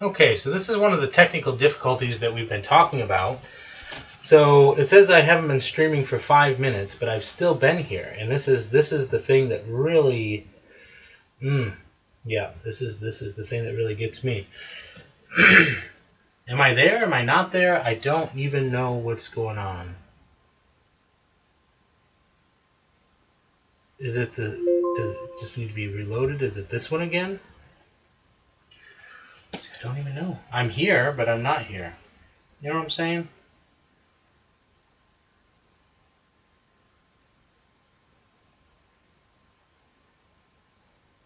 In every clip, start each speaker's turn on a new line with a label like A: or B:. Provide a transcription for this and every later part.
A: Okay, so this is one of the technical difficulties that we've been talking about. So it says I haven't been streaming for 5 minutes, but I've still been here, and this is the thing that really, yeah, this is the thing that really gets me. Am I there? Am I not there? I don't even know what's going on. Is it does it just need to be reloaded? Is it this one again? I don't even know. I'm here, but I'm not here. You know what I'm saying?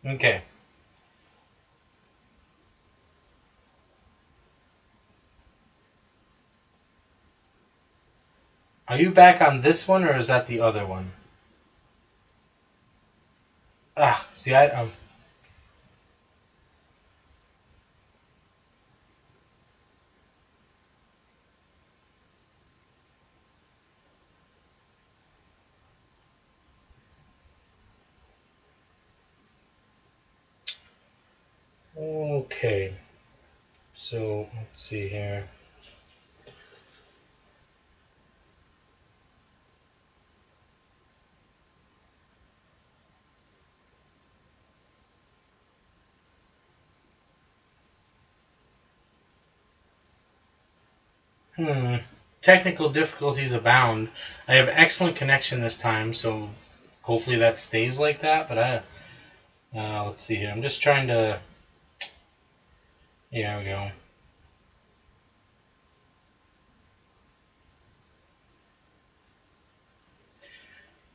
A: Okay. Are you back on this one, or is that the other one? Ah, see, I'm... Okay. So, let's see here. Technical difficulties abound. I have excellent connection this time, so hopefully that stays like that, but let's see here. I'm just trying to... Here we go.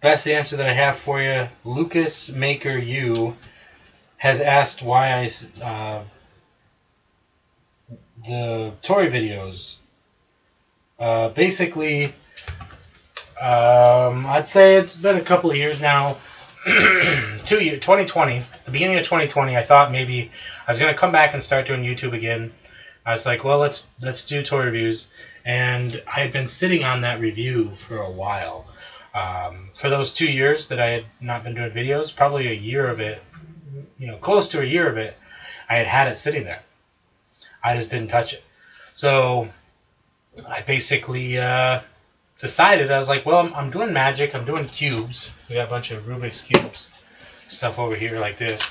A: Best answer that I have for you, Lucas Maker U has asked why the Tory videos. Basically, I'd say it's been a couple of years now. 2020, the beginning of 2020, I thought maybe I was gonna come back and start doing YouTube again. I was like, well, let's do toy reviews, and I had been sitting on that review for a while. For those 2 years that I had not been doing videos, probably a year of it, close to a year of it, I had it sitting there. I just didn't touch it. So I basically decided, I was like, well, I'm doing magic, I'm doing cubes. We got a bunch of Rubik's Cubes stuff over here like this.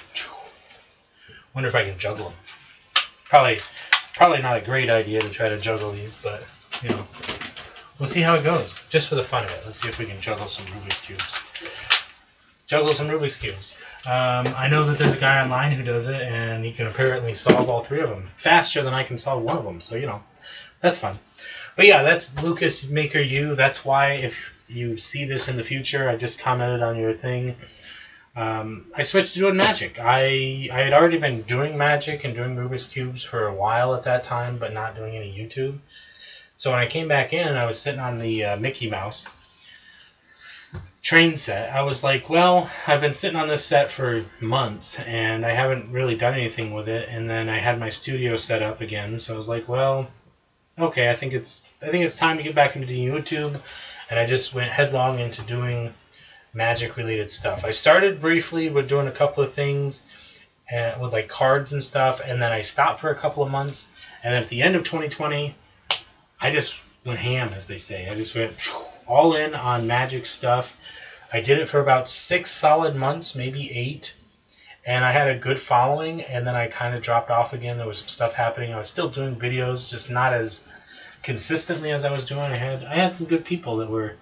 A: Wonder if I can juggle them. Probably not a great idea to try to juggle these, but, we'll see how it goes, just for the fun of it. Let's see if we can juggle some Rubik's Cubes. I know that there's a guy online who does it, and he can apparently solve all 3 of them faster than I can solve one of them, so, that's fun. But yeah, that's Lucas Maker U. That's why, if you see this in the future, I just commented on your thing. I switched to doing magic. I had already been doing magic and doing Rubik's Cubes for a while at that time, but not doing any YouTube. So when I came back in and I was sitting on the Mickey Mouse train set, I was like, well, I've been sitting on this set for months and I haven't really done anything with it. And then I had my studio set up again, so I was like, well, okay, I think it's time to get back into YouTube, and I just went headlong into doing magic related stuff. I started briefly with doing a couple of things with like cards and stuff, and then I stopped for a couple of months, and then at the end of 2020, I just went ham, as they say. I just went all in on magic stuff. I did it for about 6 solid months, maybe 8. And I had a good following, and then I kind of dropped off again. There was some stuff happening. I was still doing videos, just not as consistently as I was doing. I had some good people that were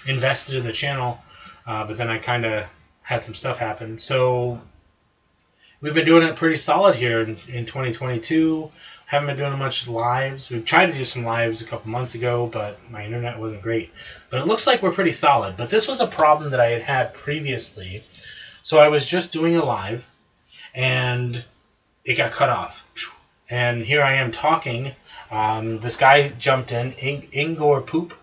A: invested in the channel, but then I kind of had some stuff happen. So we've been doing it pretty solid here in 2022. Haven't been doing much lives. We've tried to do some lives a couple months ago, but my internet wasn't great. But it looks like we're pretty solid. But this was a problem that I had previously. So I was just doing a live, and it got cut off. And here I am talking. This guy jumped in, Ingor Poop.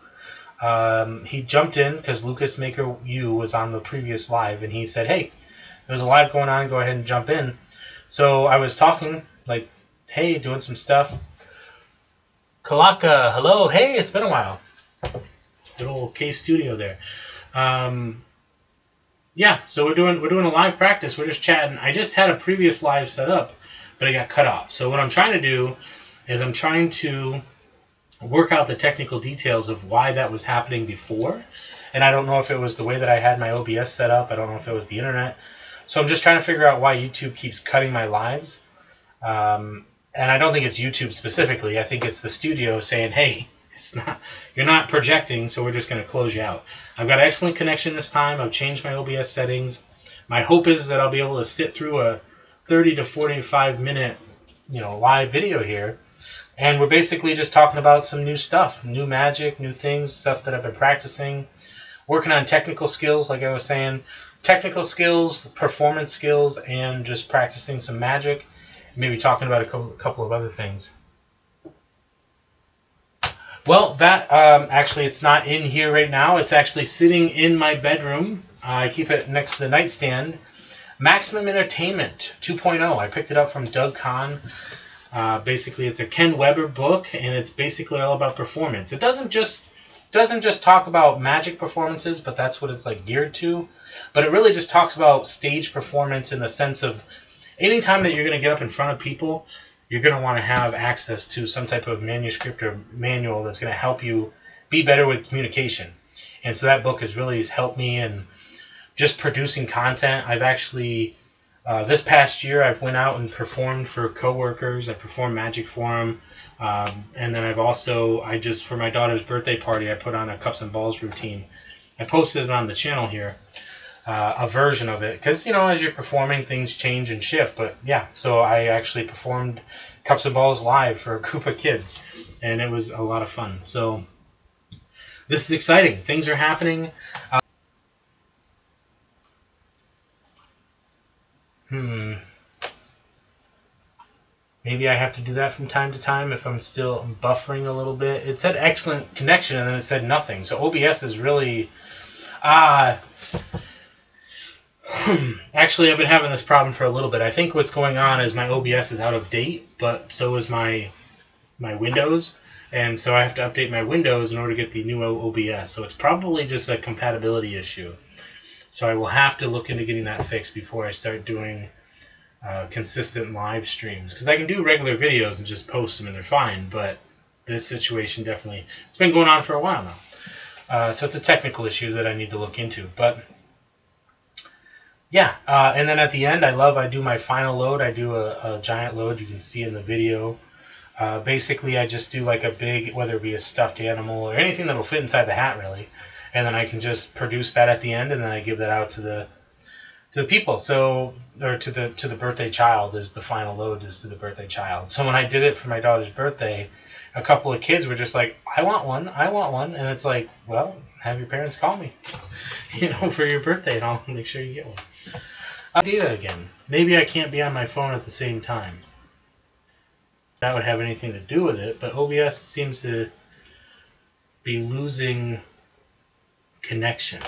A: He jumped in because Lucas Maker U was on the previous live, and he said, hey, there's a live going on, go ahead and jump in. So I was talking, like, hey, doing some stuff. Kalaka, hello, hey, it's been a while. Good old K Studio there. Yeah, so we're doing a live practice. We're just chatting. I just had a previous live set up, but it got cut off. So what I'm trying to do is I'm trying to work out the technical details of why that was happening before. And I don't know if it was the way that I had my OBS set up. I don't know if it was the internet. So I'm just trying to figure out why YouTube keeps cutting my lives. And I don't think it's YouTube specifically. I think it's the studio saying, hey, you're not projecting, so we're just going to close you out. I've got excellent connection this time. I've changed my OBS settings. My hope is that I'll be able to sit through a 30 to 45 minute, live video here. And we're basically just talking about some new stuff, new magic, new things, stuff that I've been practicing, working on technical skills, like I was saying, technical skills, performance skills, and just practicing some magic, maybe talking about a couple of other things. Well, that actually, it's not in here right now. It's actually sitting in my bedroom. I keep it next to the nightstand. Maximum Entertainment 2.0. I picked it up from Doug Kahn. Basically, it's a Ken Weber book, and it's basically all about performance. It doesn't just talk about magic performances, but that's what it's like geared to. But it really just talks about stage performance in the sense of anytime that you're going to get up in front of people, you're going to want to have access to some type of manuscript or manual that's going to help you be better with communication. And so that book has really helped me in just producing content. I've actually, this past year, I've went out and performed for coworkers. I performed magic for them. And then for my daughter's birthday party, I put on a cups and balls routine. I posted it on the channel here, a version of it. Because, as you're performing, things change and shift. But, yeah, so I actually performed cups and balls live for a group of kids. And it was a lot of fun. So this is exciting. Things are happening. Maybe I have to do that from time to time if I'm still buffering a little bit. It said excellent connection, and then it said nothing. So OBS is really... Actually, I've been having this problem for a little bit. I think what's going on is my OBS is out of date, but so is my Windows. And so I have to update my Windows in order to get the new OBS. So it's probably just a compatibility issue. So I will have to look into getting that fixed before I start doing consistent live streams. Because I can do regular videos and just post them and they're fine. But this situation definitely... It's been going on for a while now. So it's a technical issue that I need to look into. But yeah, and then at the end, I do my final load. I do a giant load. You can see in the video. Basically, I just do like a big, whether it be a stuffed animal or anything that will fit inside the hat, really. And then I can just produce that at the end, and then I give that out to the people. So, or to the birthday child is the final load is to the birthday child. So when I did it for my daughter's birthday, a couple of kids were just like, I want one, and it's like, well, have your parents call me, for your birthday, and I'll make sure you get one. I'll do that again. Maybe I can't be on my phone at the same time. That would have anything to do with it, but OBS seems to be losing connection.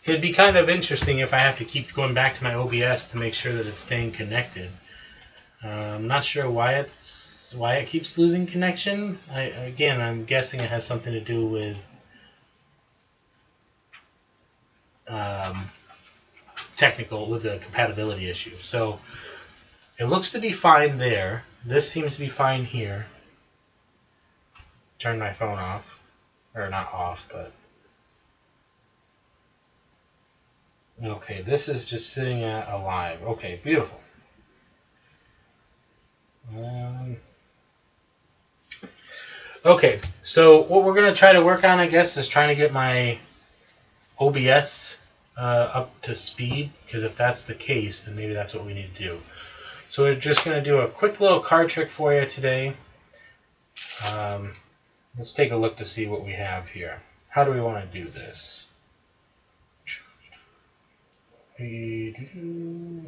A: It'd be kind of interesting if I have to keep going back to my OBS to make sure that it's staying connected. I'm not sure why it keeps losing connection. I'm guessing it has something to do with the compatibility issue. So it looks to be fine there. This seems to be fine here. Turn my phone off, or not off, but okay. This is just sitting at alive. Okay, beautiful. Okay, so what we're going to try to work on, I guess, is trying to get my OBS up to speed, because if that's the case, then maybe that's what we need to do. So we're just going to do a quick little card trick for you today. Let's take a look to see what we have here. How do we want to do this?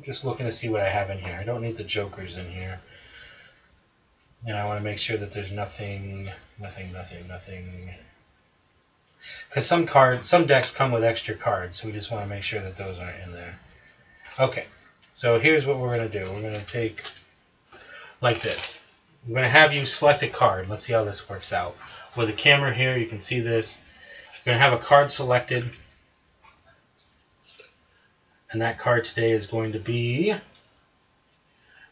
A: Just looking to see what I have in here. I don't need the jokers in here. And I want to make sure that there's nothing. Because some decks come with extra cards, so we just want to make sure that those aren't in there. Okay, So here's what we're going to do. We're going to take like this. I'm going to have you select a card. Let's see how this works out. With the camera here, you can see this. You're going to have a card selected. And that card today is going to be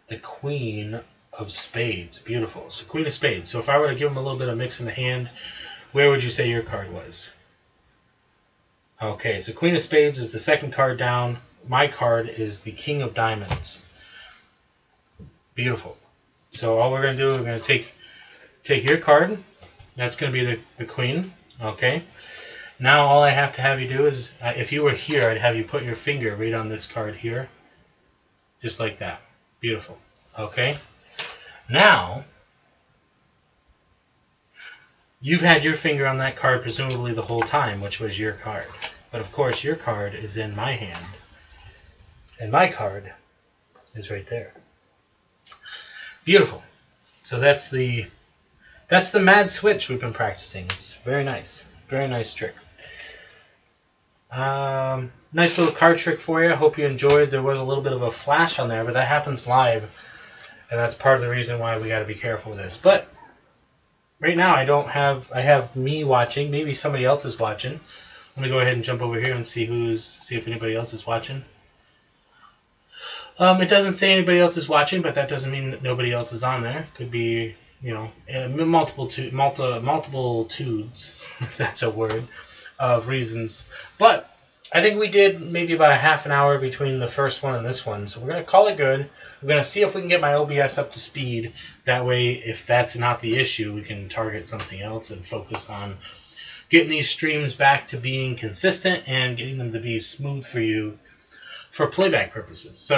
A: the Queen of Spades. Beautiful. So Queen of Spades. So if I were to give them a little bit of mix in the hand, where would you say your card was? Okay, so Queen of Spades is the second card down. My card is the King of Diamonds. Beautiful. So all we're going to do, we're going to take your card. That's going to be the Queen. Okay. Now all I have to have you do is, if you were here, I'd have you put your finger right on this card here. Just like that. Beautiful. Okay. Now, you've had your finger on that card presumably the whole time, which was your card. But of course, your card is in my hand. And my card is right there. Beautiful. So that's the mad switch we've been practicing. It's very nice. Very nice trick. Nice little card trick for you. I hope you enjoyed. There was a little bit of a flash on there, but that happens live. And that's part of the reason why we got to be careful with this. But right now I have me watching. Maybe somebody else is watching. Let me go ahead and jump over here and see if anybody else is watching. It doesn't say anybody else is watching, but that doesn't mean that nobody else is on there. Could be, multitudes, if that's a word, of reasons. But I think we did maybe about a half an hour between the first one and this one. So we're going to call it good. We're going to see if we can get my OBS up to speed. That way, if that's not the issue, we can target something else and focus on getting these streams back to being consistent and getting them to be smooth for you for playback purposes.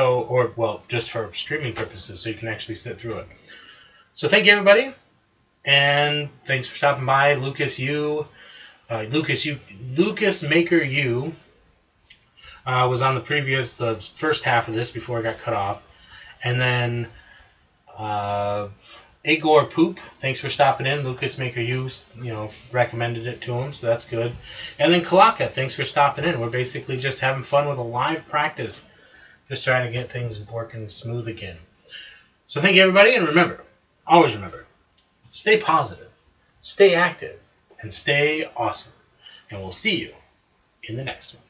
A: Just for streaming purposes, so you can actually sit through it. So thank you, everybody. And thanks for stopping by. Lucas Maker U was on the first half of this before I got cut off. And then Agor Poop, thanks for stopping in. Lucas Maker U, recommended it to him, so that's good. And then Kalaka, thanks for stopping in. We're basically just having fun with a live practice, just trying to get things working smooth again. So thank you, everybody, and remember, always remember, stay positive, stay active, and stay awesome. And we'll see you in the next one.